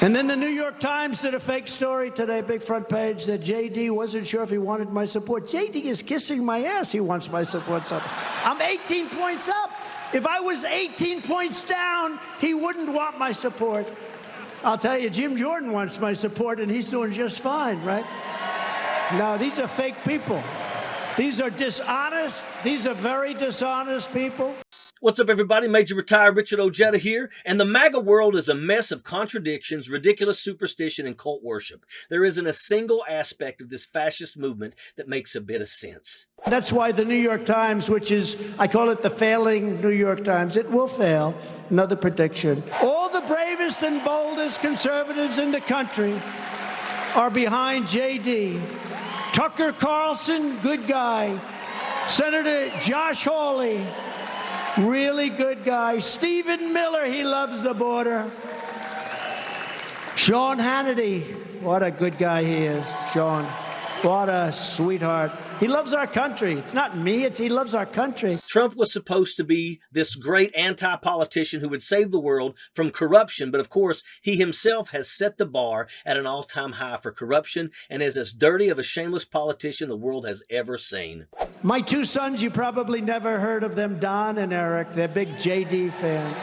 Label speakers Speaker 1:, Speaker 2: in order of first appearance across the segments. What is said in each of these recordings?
Speaker 1: And then the New York Times did a fake story today, big front page, that JD wasn't sure if he wanted my support. JD is kissing my ass. He wants my support. I'm 18 points up. If I was 18 points down, he wouldn't want my support. I'll tell you, Jim Jordan wants my support, and he's doing just fine, right? No, these are fake people. These are dishonest. These are very dishonest people.
Speaker 2: What's up, everybody? Major Retired Richard Ojeda here, and the MAGA world is a mess of contradictions, ridiculous superstition, and cult worship. There isn't a single aspect of this fascist movement that makes a bit of sense.
Speaker 1: That's why the New York Times, which is, I call it the failing New York Times, it will fail. Another prediction. All the bravest and boldest conservatives in the country are behind JD. Tucker Carlson, good guy. Senator Josh Hawley, really good guy. Stephen Miller, he loves the border. Sean Hannity, what a good guy he is, Sean. What a sweetheart. He loves our country. It's not me, he loves our country.
Speaker 2: Trump was supposed to be this great anti-politician who would save the world from corruption, but of course, he himself has set the bar at an all-time high for corruption and is as dirty of a shameless politician the world has ever seen.
Speaker 1: My two sons, you probably never heard of them, Don and Eric. They're big JD fans.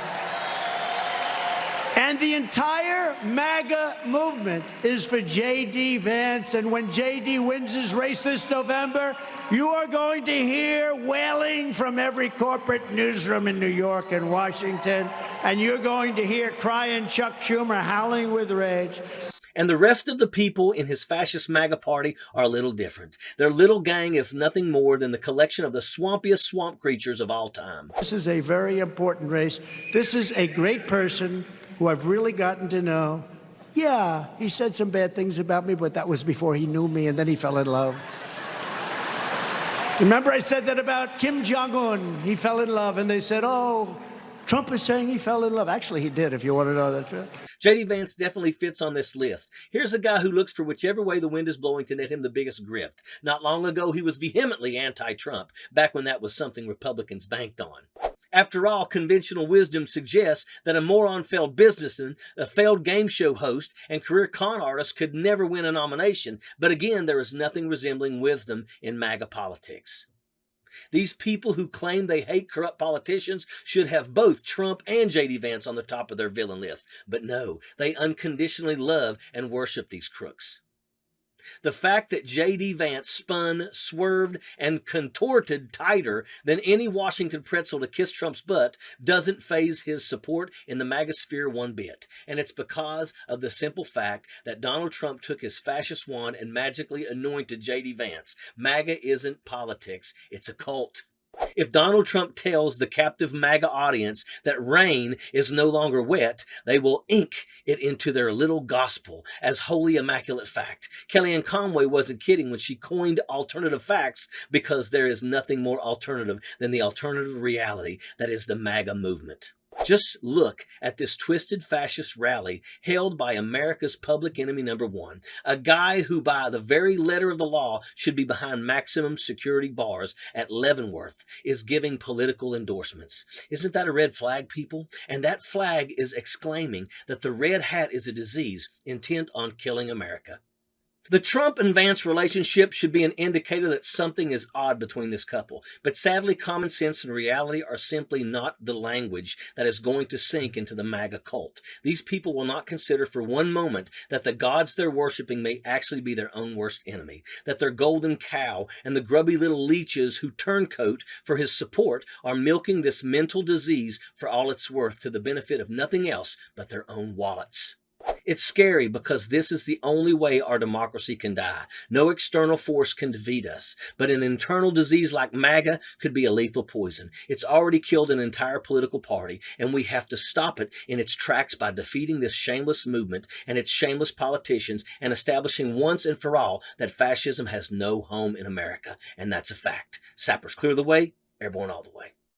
Speaker 1: And the entire MAGA movement is for J.D. Vance. And when J.D. wins his race this November, you are going to hear wailing from every corporate newsroom in New York and Washington. And you're going to hear crying Chuck Schumer howling with rage.
Speaker 2: And the rest of the people in his fascist MAGA party are a little different. Their little gang is nothing more than the collection of the swampiest swamp creatures of all time.
Speaker 1: This is a very important race. This is a great person who I've really gotten to know. Yeah, he said some bad things about me, but that was before he knew me, and then he fell in love. Remember I said that about Kim Jong-un? He fell in love, and they said, oh, Trump is saying he fell in love. Actually, he did, if you want to know that truth.
Speaker 2: J.D. Vance definitely fits on this list. Here's a guy who looks for whichever way the wind is blowing to net him the biggest grift. Not long ago, he was vehemently anti-Trump, back when that was something Republicans banked on. After all, conventional wisdom suggests that a moron failed businessman, a failed game show host, and career con artist could never win a nomination. But again, there is nothing resembling wisdom in MAGA politics. These people who claim they hate corrupt politicians should have both Trump and J.D. Vance on the top of their villain list. But no, they unconditionally love and worship these crooks. The fact that J.D. Vance spun, swerved, and contorted tighter than any Washington pretzel to kiss Trump's butt doesn't faze his support in the MAGA sphere one bit. And it's because of the simple fact that Donald Trump took his fascist wand and magically anointed J.D. Vance. MAGA isn't politics, it's a cult. If Donald Trump tells the captive MAGA audience that rain is no longer wet, they will ink it into their little gospel as holy immaculate fact. Kellyanne Conway wasn't kidding when she coined alternative facts, because there is nothing more alternative than the alternative reality that is the MAGA movement. Just look at this twisted fascist rally held by America's public enemy number one, a guy who by the very letter of the law should be behind maximum security bars at Leavenworth, is giving political endorsements. Isn't that a red flag, people? And that flag is exclaiming that the red hat is a disease intent on killing America. The Trump and Vance relationship should be an indicator that something is odd between this couple, but sadly common sense and reality are simply not the language that is going to sink into the MAGA cult. These people will not consider for one moment that the gods they're worshiping may actually be their own worst enemy, that their golden cow and the grubby little leeches who turncoat for his support are milking this mental disease for all it's worth to the benefit of nothing else but their own wallets. It's scary because this is the only way our democracy can die. No external force can defeat us, but an internal disease like MAGA could be a lethal poison. It's already killed an entire political party, and we have to stop it in its tracks by defeating this shameless movement and its shameless politicians and establishing once and for all that fascism has no home in America. And that's a fact. Sappers clear the way, airborne all the way.